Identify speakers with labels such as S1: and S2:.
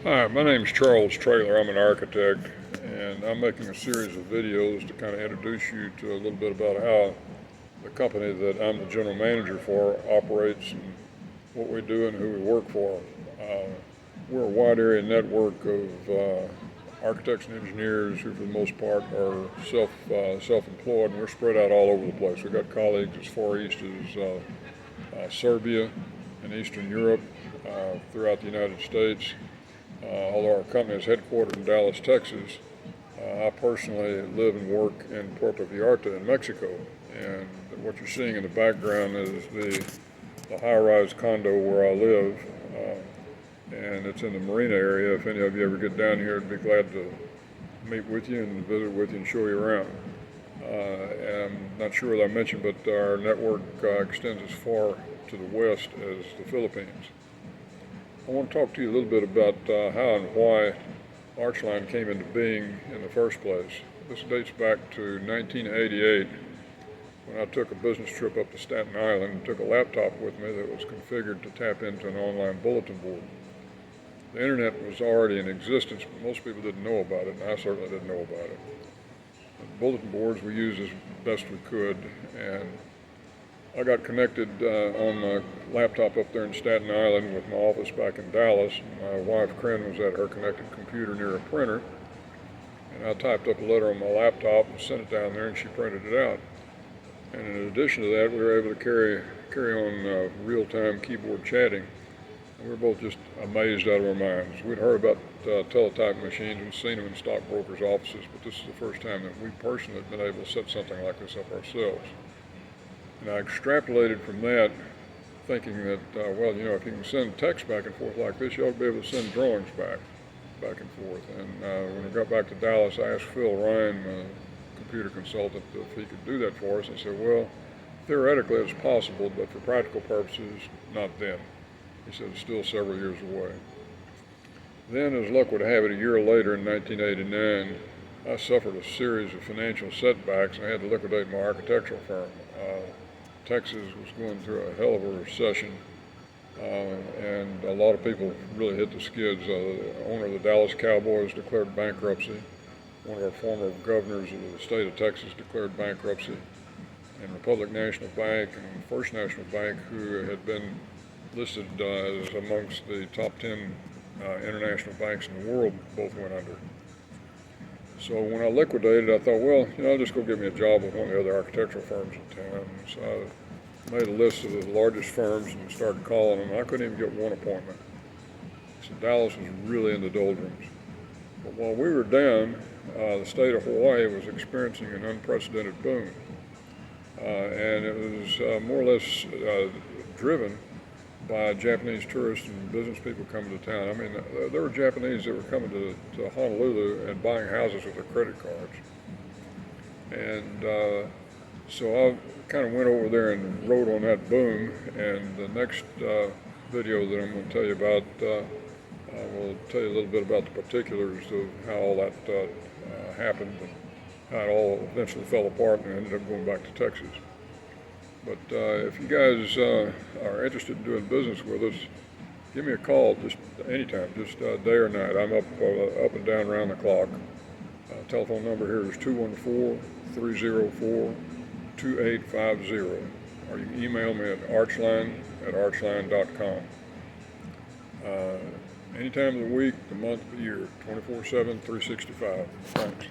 S1: Hi, my name is Charles Traylor. I'm an architect, and I'm making a series of videos to kind of introduce you to a little bit about how the company that I'm the general manager for operates and what we do and who we work for. Uh, we're a wide area network of architects and engineers who, for the most part, are self-employed, and we're spread out all over the place. We've got colleagues as far east as Serbia and Eastern Europe, throughout the United States. Although our company is headquartered in Dallas, Texas, I personally live and work in Puerto Vallarta in Mexico. And what you're seeing in the background is the high-rise condo where I live. And it's in the marina area. If any of you ever get down here, I'd be glad to meet with you and visit with you and show you around. And I'm not sure that I mentioned, but our network extends as far to the west as the Philippines. I want to talk to you a little bit about how and why Archline came into being in the first place. This dates back to 1988 when I took a business trip up to Staten Island and took a laptop with me that was configured to tap into an online bulletin board. The internet was already in existence, but most people didn't know about it, and I certainly didn't know about it. The bulletin boards we used as best we could, and I got connected on my laptop up there in Staten Island with my office back in Dallas. My wife, Corinne, was at her connected computer near a printer, and I typed up a letter on my laptop and sent it down there, and she printed it out. And in addition to that, we were able to carry on real-time keyboard chatting. And we were both just amazed out of our minds. We'd heard about teletype machines and seen them in stockbrokers' offices, but this is the first time that we personally have been able to set something like this up ourselves. And I extrapolated from that, thinking that, well, if you can send text back and forth like this, you ought to be able to send drawings back and forth. And when I got back to Dallas, I asked Phil Ryan, my computer consultant, if he could do that for us. He said, well, theoretically it's possible, but for practical purposes, not then. He said it's still several years away. Then, as luck would have it, a year later in 1989, I suffered a series of financial setbacks, and I had to liquidate my architectural firm. Texas was going through a hell of a recession, and a lot of people really hit the skids. The owner of the Dallas Cowboys declared bankruptcy. One of our former governors of the state of Texas declared bankruptcy. And Republic National Bank and First National Bank, who had been listed as amongst the top 10 international banks in the world, both went under. So when I liquidated, I thought, well, I'll just go get me a job with one of the other architectural firms in town. So I made a list of the largest firms and started calling them. I couldn't even get one appointment. So Dallas was really in the doldrums. But while we were down, the state of Hawaii was experiencing an unprecedented boom. And it was more or less driven by Japanese tourists and business people coming to town. I mean, there were Japanese that were coming to Honolulu and buying houses with their credit cards. And so I kind of went over there and rode on that boom. And the next video that I'm going to tell you about, I will tell you a little bit about the particulars of how all that happened and how it all eventually fell apart and ended up going back to Texas. But if you guys are interested in doing business with us, give me a call just anytime, just day or night. I'm up and down around the clock. Telephone number here is 214-304-2850. Or you can email me at archline@archline.com. Any time of the week, the month, the year, 24/7, 365. Thanks.